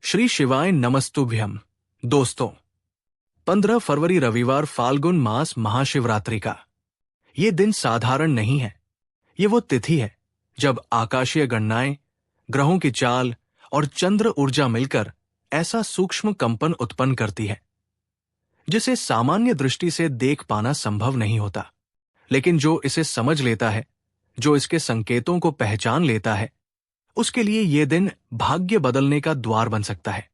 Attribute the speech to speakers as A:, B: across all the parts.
A: श्री शिवाय नमस्तुभ्यम। दोस्तों, 15 फरवरी रविवार फाल्गुन मास महाशिवरात्रि का ये दिन साधारण नहीं है। ये वो तिथि है जब आकाशीय गणनाएं, ग्रहों की चाल और चंद्र ऊर्जा मिलकर ऐसा सूक्ष्म कंपन उत्पन्न करती है जिसे सामान्य दृष्टि से देख पाना संभव नहीं होता। लेकिन जो इसे समझ लेता है, जो इसके संकेतों को पहचान लेता है, उसके लिए ये दिन भाग्य बदलने का द्वार बन सकता है।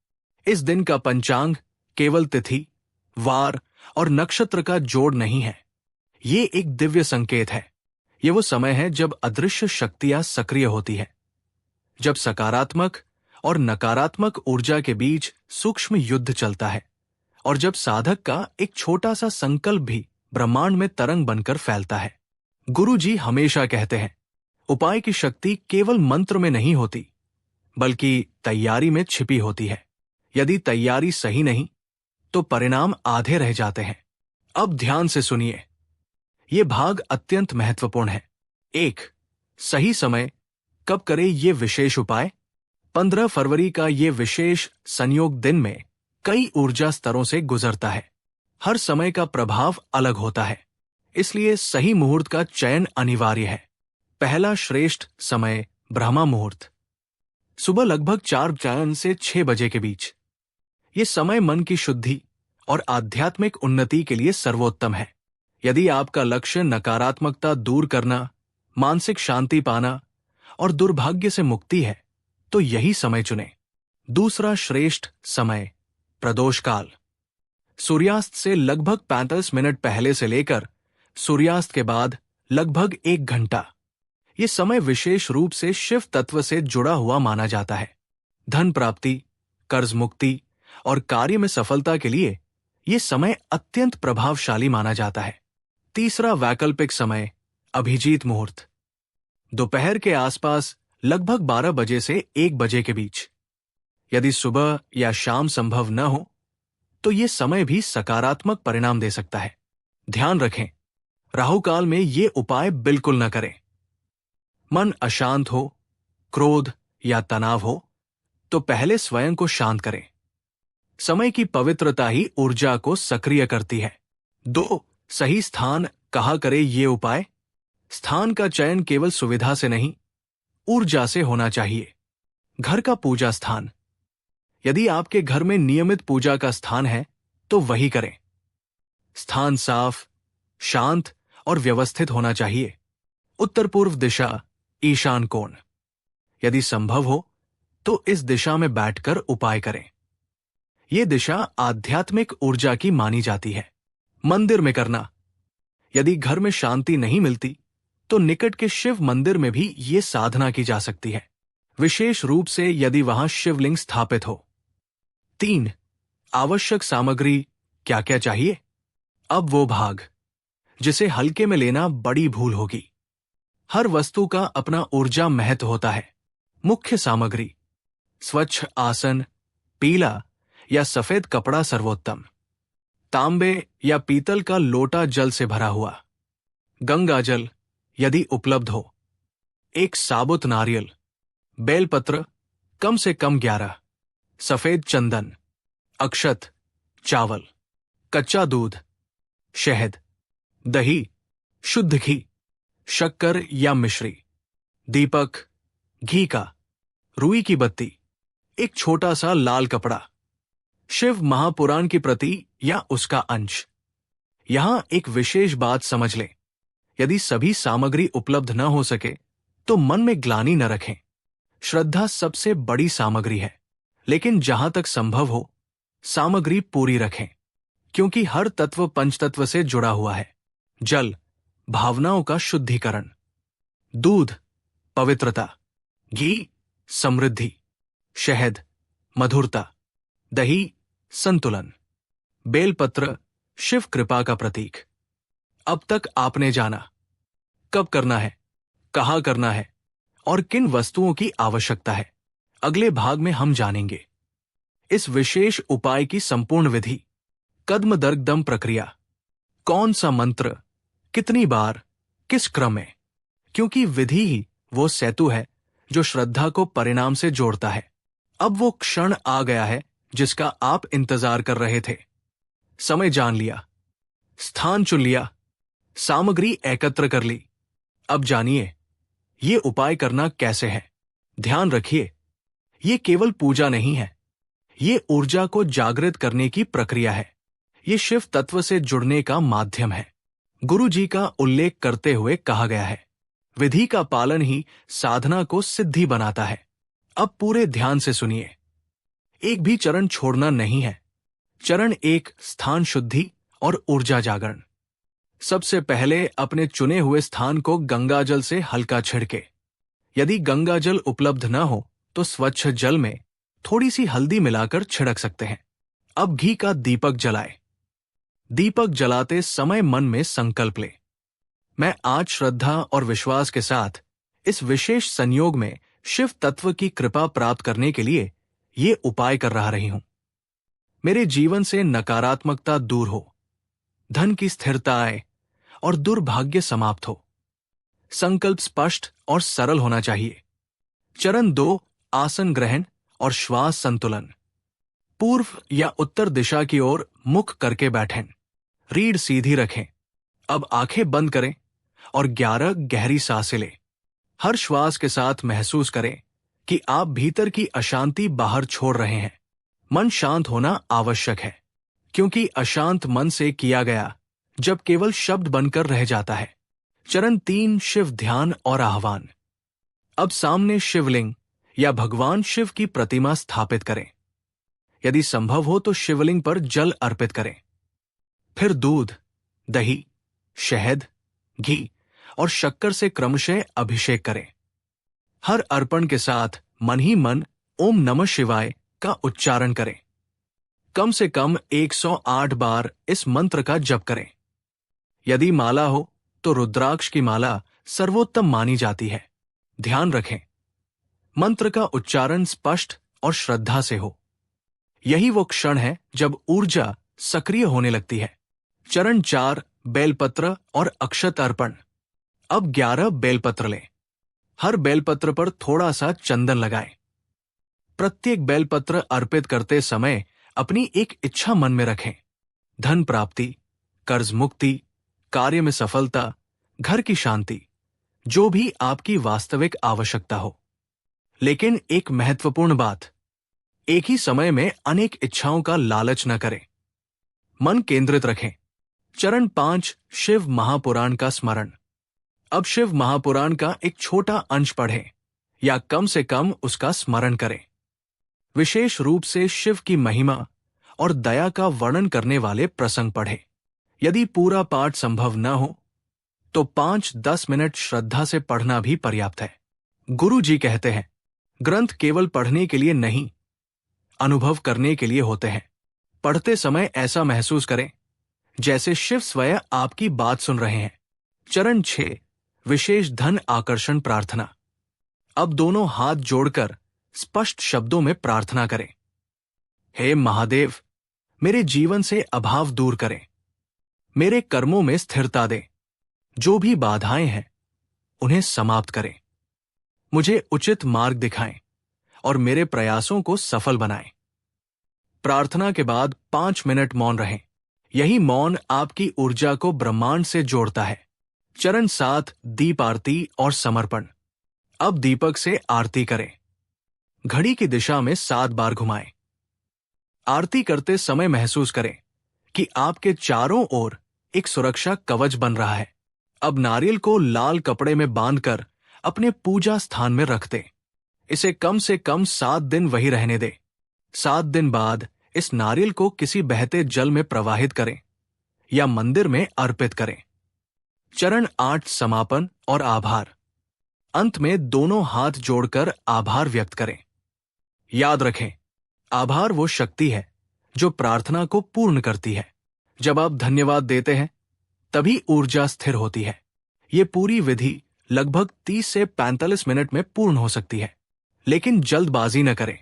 A: इस दिन का पंचांग केवल तिथि, वार और नक्षत्र का जोड़ नहीं है। ये एक दिव्य संकेत है। ये वो समय है जब अदृश्य शक्तियां सक्रिय होती है, जब सकारात्मक और नकारात्मक ऊर्जा के बीच सूक्ष्म युद्ध चलता है और जब साधक का एक छोटा सा संकल्प भी ब्रह्मांड में तरंग बनकर फैलता है। गुरु जी हमेशा कहते हैं, उपाय की शक्ति केवल मंत्र में नहीं होती, बल्कि तैयारी में छिपी होती है। यदि तैयारी सही नहीं तो परिणाम आधे रह जाते हैं। अब ध्यान से सुनिए, ये भाग अत्यंत महत्वपूर्ण है। 1. सही समय कब करें ये विशेष उपाय? 15 फरवरी का ये विशेष संयोग दिन में कई ऊर्जा स्तरों से गुजरता है। हर समय का प्रभाव अलग होता है, इसलिए सही मुहूर्त का चयन अनिवार्य है। पहला श्रेष्ठ समय ब्रह्मा मुहूर्त, सुबह लगभग 4 से 6 बजे के बीच। ये समय मन की शुद्धि और आध्यात्मिक उन्नति के लिए सर्वोत्तम है। यदि आपका लक्ष्य नकारात्मकता दूर करना, मानसिक शांति पाना और दुर्भाग्य से मुक्ति है, तो यही समय चुनें। दूसरा श्रेष्ठ समय प्रदोष काल, सूर्यास्त से लगभग 35 मिनट पहले से लेकर सूर्यास्त के बाद लगभग 1 घंटा। ये समय विशेष रूप से शिव तत्व से जुड़ा हुआ माना जाता है। धन प्राप्ति, कर्ज मुक्ति और कार्य में सफलता के लिए ये समय अत्यंत प्रभावशाली माना जाता है। तीसरा वैकल्पिक समय अभिजीत मुहूर्त, दोपहर के आसपास लगभग 12 बजे से 1 बजे के बीच। यदि सुबह या शाम संभव न हो तो ये समय भी सकारात्मक परिणाम दे सकता है। ध्यान रखें, राहुकाल में ये उपाय बिल्कुल न करें। मन अशांत हो, क्रोध या तनाव हो तो पहले स्वयं को शांत करें। समय की पवित्रता ही ऊर्जा को सक्रिय करती है। 2. सही स्थान कहाँ करें ये उपाय? स्थान का चयन केवल सुविधा से नहीं, ऊर्जा से होना चाहिए। घर का पूजा स्थान, यदि आपके घर में नियमित पूजा का स्थान है तो वही करें। स्थान साफ, शांत और व्यवस्थित होना चाहिए। उत्तर पूर्व दिशा, ईशान कोण, यदि संभव हो तो इस दिशा में बैठकर उपाय करें। यह दिशा आध्यात्मिक ऊर्जा की मानी जाती है। मंदिर में करना, यदि घर में शांति नहीं मिलती तो निकट के शिव मंदिर में भी ये साधना की जा सकती है, विशेष रूप से यदि वहां शिवलिंग स्थापित हो। 3. आवश्यक सामग्री क्या क्या चाहिए? अब वो भाग जिसे हल्के में लेना बड़ी भूल होगी। हर वस्तु का अपना ऊर्जा महत्व होता है। मुख्य सामग्री, स्वच्छ आसन, पीला या सफेद कपड़ा सर्वोत्तम। तांबे या पीतल का लोटा जल से भरा हुआ। गंगा जल यदि उपलब्ध हो। एक साबुत नारियल। बेलपत्र कम से कम 11। सफेद चंदन। अक्षत, चावल। कच्चा दूध, शहद, दही, शुद्ध घी, शक्कर या मिश्री, दीपक, घी का, रुई की बत्ती, एक छोटा सा लाल कपड़ा, शिव महापुराण की प्रति या उसका अंश। यहां एक विशेष बात समझ लें, यदि सभी सामग्री उपलब्ध न हो सके तो मन में ग्लानि न रखें। श्रद्धा सबसे बड़ी सामग्री है, लेकिन जहां तक संभव हो सामग्री पूरी रखें, क्योंकि हर तत्व पंचतत्व से जुड़ा हुआ है। जल, भावनाओं का शुद्धिकरण। दूध, पवित्रता। घी, समृद्धि। शहद, मधुरता। दही, संतुलन। बेलपत्र, शिव कृपा का प्रतीक। अब तक आपने जाना कब करना है, कहाँ करना है और किन वस्तुओं की आवश्यकता है। अगले भाग में हम जानेंगे इस विशेष उपाय की संपूर्ण विधि, कदम दर कदम प्रक्रिया, कौन सा मंत्र, कितनी बार, किस क्रम में, क्योंकि विधि ही वो सेतु है जो श्रद्धा को परिणाम से जोड़ता है। अब वो क्षण आ गया है जिसका आप इंतजार कर रहे थे। समय जान लिया, स्थान चुन लिया, सामग्री एकत्र कर ली। अब जानिए ये उपाय करना कैसे है। ध्यान रखिए, ये केवल पूजा नहीं है, ये ऊर्जा को जागृत करने की प्रक्रिया है। ये शिव तत्व से जुड़ने का माध्यम है। गुरु जी का उल्लेख करते हुए कहा गया है, विधि का पालन ही साधना को सिद्धि बनाता है। अब पूरे ध्यान से सुनिए, एक भी चरण छोड़ना नहीं है। चरण एक, स्थान शुद्धि और ऊर्जा जागरण। सबसे पहले अपने चुने हुए स्थान को गंगाजल से हल्का छिड़के। यदि गंगाजल उपलब्ध न हो तो स्वच्छ जल में थोड़ी सी हल्दी मिलाकर छिड़क सकते हैं। अब घी का दीपक जलाए। दीपक जलाते समय मन में संकल्प ले, मैं आज श्रद्धा और विश्वास के साथ इस विशेष संयोग में शिव तत्व की कृपा प्राप्त करने के लिए ये उपाय कर रही हूं। मेरे जीवन से नकारात्मकता दूर हो, धन की स्थिरता आए और दुर्भाग्य समाप्त हो। संकल्प स्पष्ट और सरल होना चाहिए। चरण 2, आसन ग्रहण और श्वास संतुलन। पूर्व या उत्तर दिशा की ओर मुख करके बैठें। रीढ़ सीधी रखें। अब आंखें बंद करें और 11 गहरी सांसें लें। हर श्वास के साथ महसूस करें कि आप भीतर की अशांति बाहर छोड़ रहे हैं। मन शांत होना आवश्यक है, क्योंकि अशांत मन से किया गया जब केवल शब्द बनकर रह जाता है। चरण 3, शिव ध्यान और आह्वान। अब सामने शिवलिंग या भगवान शिव की प्रतिमा स्थापित करें। यदि संभव हो तो शिवलिंग पर जल अर्पित करें। फिर दूध, दही, शहद, घी और शक्कर से क्रमशः अभिषेक करें। हर अर्पण के साथ मन ही मन ओम नमः शिवाय का उच्चारण करें। कम से कम 108 बार इस मंत्र का जप करें। यदि माला हो तो रुद्राक्ष की माला सर्वोत्तम मानी जाती है। ध्यान रखें, मंत्र का उच्चारण स्पष्ट और श्रद्धा से हो। यही वो क्षण है जब ऊर्जा सक्रिय होने लगती है। चरण 4, बेलपत्र और अक्षत अर्पण। अब 11 बेलपत्र लें। हर बेलपत्र पर थोड़ा सा चंदन लगाएं। प्रत्येक बेलपत्र अर्पित करते समय अपनी एक इच्छा मन में रखें। धन प्राप्ति, कर्ज मुक्ति, कार्य में सफलता, घर की शांति, जो भी आपकी वास्तविक आवश्यकता हो। लेकिन एक महत्वपूर्ण बात, एक ही समय में अनेक इच्छाओं का लालच न करें। मन केंद्रित रखें। चरण 5, शिव महापुराण का स्मरण। अब शिव महापुराण का एक छोटा अंश पढ़ें या कम से कम उसका स्मरण करें। विशेष रूप से शिव की महिमा और दया का वर्णन करने वाले प्रसंग पढ़ें। यदि पूरा पाठ संभव न हो तो 5-10 मिनट श्रद्धा से पढ़ना भी पर्याप्त है। गुरु जी कहते हैं, ग्रंथ केवल पढ़ने के लिए नहीं, अनुभव करने के लिए होते हैं। पढ़ते समय ऐसा महसूस करें जैसे शिव स्वयं आपकी बात सुन रहे हैं। चरण 6, विशेष धन आकर्षण प्रार्थना। अब दोनों हाथ जोड़कर स्पष्ट शब्दों में प्रार्थना करें। हे महादेव, मेरे जीवन से अभाव दूर करें, मेरे कर्मों में स्थिरता दें, जो भी बाधाएं हैं उन्हें समाप्त करें, मुझे उचित मार्ग दिखाएं और मेरे प्रयासों को सफल बनाएं। प्रार्थना के बाद 5 मिनट मौन रहें। यही मौन आपकी ऊर्जा को ब्रह्मांड से जोड़ता है। चरण 7, दीप आरती और समर्पण। अब दीपक से आरती करें। घड़ी की दिशा में 7 बार घुमाएं। आरती करते समय महसूस करें कि आपके चारों ओर एक सुरक्षा कवच बन रहा है। अब नारियल को लाल कपड़े में बांधकर अपने पूजा स्थान में रख दें। इसे कम से कम 7 दिन वही रहने दें। 7 दिन बाद इस नारियल को किसी बहते जल में प्रवाहित करें या मंदिर में अर्पित करें। चरण 8, समापन और आभार। अंत में दोनों हाथ जोड़कर आभार व्यक्त करें। याद रखें, आभार वो शक्ति है जो प्रार्थना को पूर्ण करती है। जब आप धन्यवाद देते हैं तभी ऊर्जा स्थिर होती है। ये पूरी विधि लगभग 30 से 45 मिनट में पूर्ण हो सकती है, लेकिन जल्दबाजी न करें।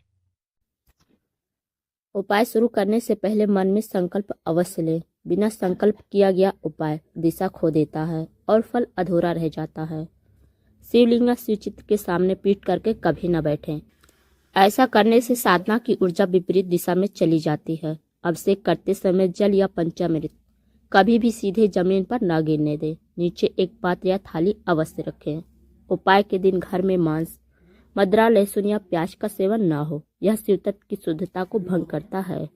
B: उपाय शुरू करने से पहले मन में संकल्प अवश्य लें। बिना संकल्प किया गया उपाय दिशा खो देता है और फल अधूरा रह जाता है। शिवलिंग या शिवचित्र के सामने पीठ करके कभी न बैठें। ऐसा करने से साधना की ऊर्जा विपरीत दिशा में चली जाती है। अभिषेक करते समय जल या पंचामृत कभी भी सीधे जमीन पर न गिरने दें। नीचे एक पात्र या थाली अवश्य रखें। उपाय के दिन घर में मांस, मदिरा, लहसुन या प्याज का सेवन न हो। यह शिव तत्व की शुद्धता को भंग करता है।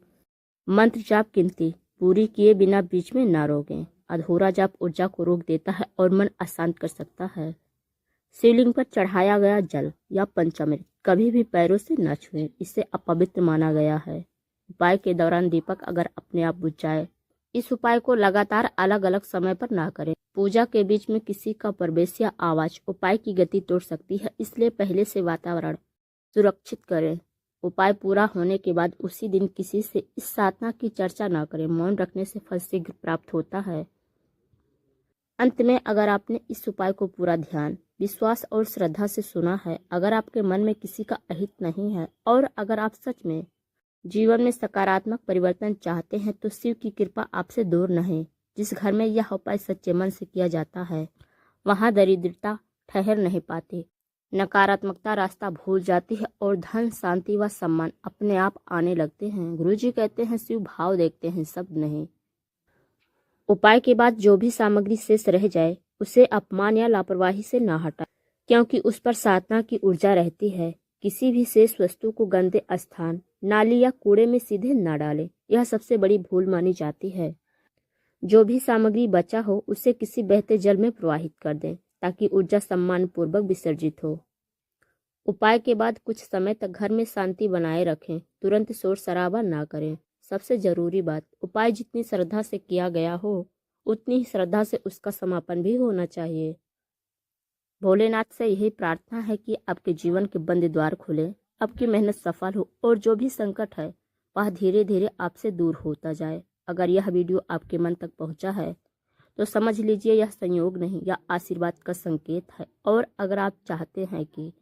B: मंत्र जाप गिनती पूरी किए बिना बीच में न रोकें। अधूरा जाप ऊर्जा को रोक देता है और मन अशांत कर सकता है। शिवलिंग पर चढ़ाया गया जल या पंचामृत कभी भी पैरों से न छुएं, इसे अपवित्र माना गया है। उपाय के दौरान दीपक अगर अपने आप बुझ जाए, इस उपाय को लगातार अलग अलग समय पर ना करें। पूजा के बीच में किसी का प्रवेश या आवाज उपाय की गति तोड़ सकती है, इसलिए पहले से वातावरण सुरक्षित करें। उपाय पूरा होने के बाद उसी दिन किसी से इस साधना की चर्चा ना करें। मौन रखने से फल शीघ्र प्राप्त होता है। अंत में, अगर आपने इस उपाय को पूरा ध्यान, विश्वास और श्रद्धा से सुना है, अगर आपके मन में किसी का अहित नहीं है और अगर आप सच में जीवन में सकारात्मक परिवर्तन चाहते हैं, तो शिव की कृपा आपसे दूर नहीं। जिस घर में यह उपाय सच्चे मन से किया जाता है, वहाँ दरिद्रता ठहर नहीं पाती, नकारात्मकता रास्ता भूल जाती है और धन, शांति व सम्मान अपने आप आने लगते हैं। गुरुजी कहते हैं, शिव भाव देखते हैं, शब्द नहीं। उपाय के बाद जो भी सामग्री शेष रह जाए, उसे अपमान या लापरवाही से ना हटाएं, क्योंकि उस पर साधना की ऊर्जा रहती है। किसी भी शेष वस्तु को गंदे स्थान, नाली या कूड़े में सीधे न डालें, यह सबसे बड़ी भूल मानी जाती है। जो भी सामग्री बचा हो, उसे किसी बहते जल में प्रवाहित कर दें, ताकि ऊर्जा सम्मानपूर्वक विसर्जित हो। उपाय के बाद कुछ समय तक घर में शांति बनाए रखें, तुरंत शोर शराबा ना करें। सबसे जरूरी बात, उपाय जितनी श्रद्धा से किया गया हो, उतनी ही श्रद्धा से उसका समापन भी होना चाहिए। भोलेनाथ से यही प्रार्थना है कि आपके जीवन के बंद द्वार खुले, आपकी मेहनत सफल हो और जो भी संकट है वह धीरे धीरे आपसे दूर होता जाए। अगर यह वीडियो आपके मन तक पहुंचा है तो समझ लीजिए यह संयोग नहीं, यह आशीर्वाद का संकेत है। और अगर आप चाहते हैं कि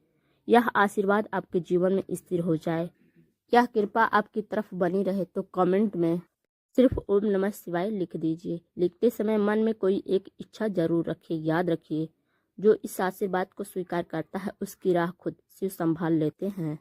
B: यह आशीर्वाद आपके जीवन में स्थिर हो जाए, यह कृपा आपकी तरफ बनी रहे, तो कमेंट में सिर्फ ओम नमः शिवाय लिख दीजिए। लिखते समय मन में कोई एक इच्छा जरूर रखिए। याद रखिए, जो इस आशीर्वाद को स्वीकार करता है उसकी राह खुद शिव संभाल लेते हैं।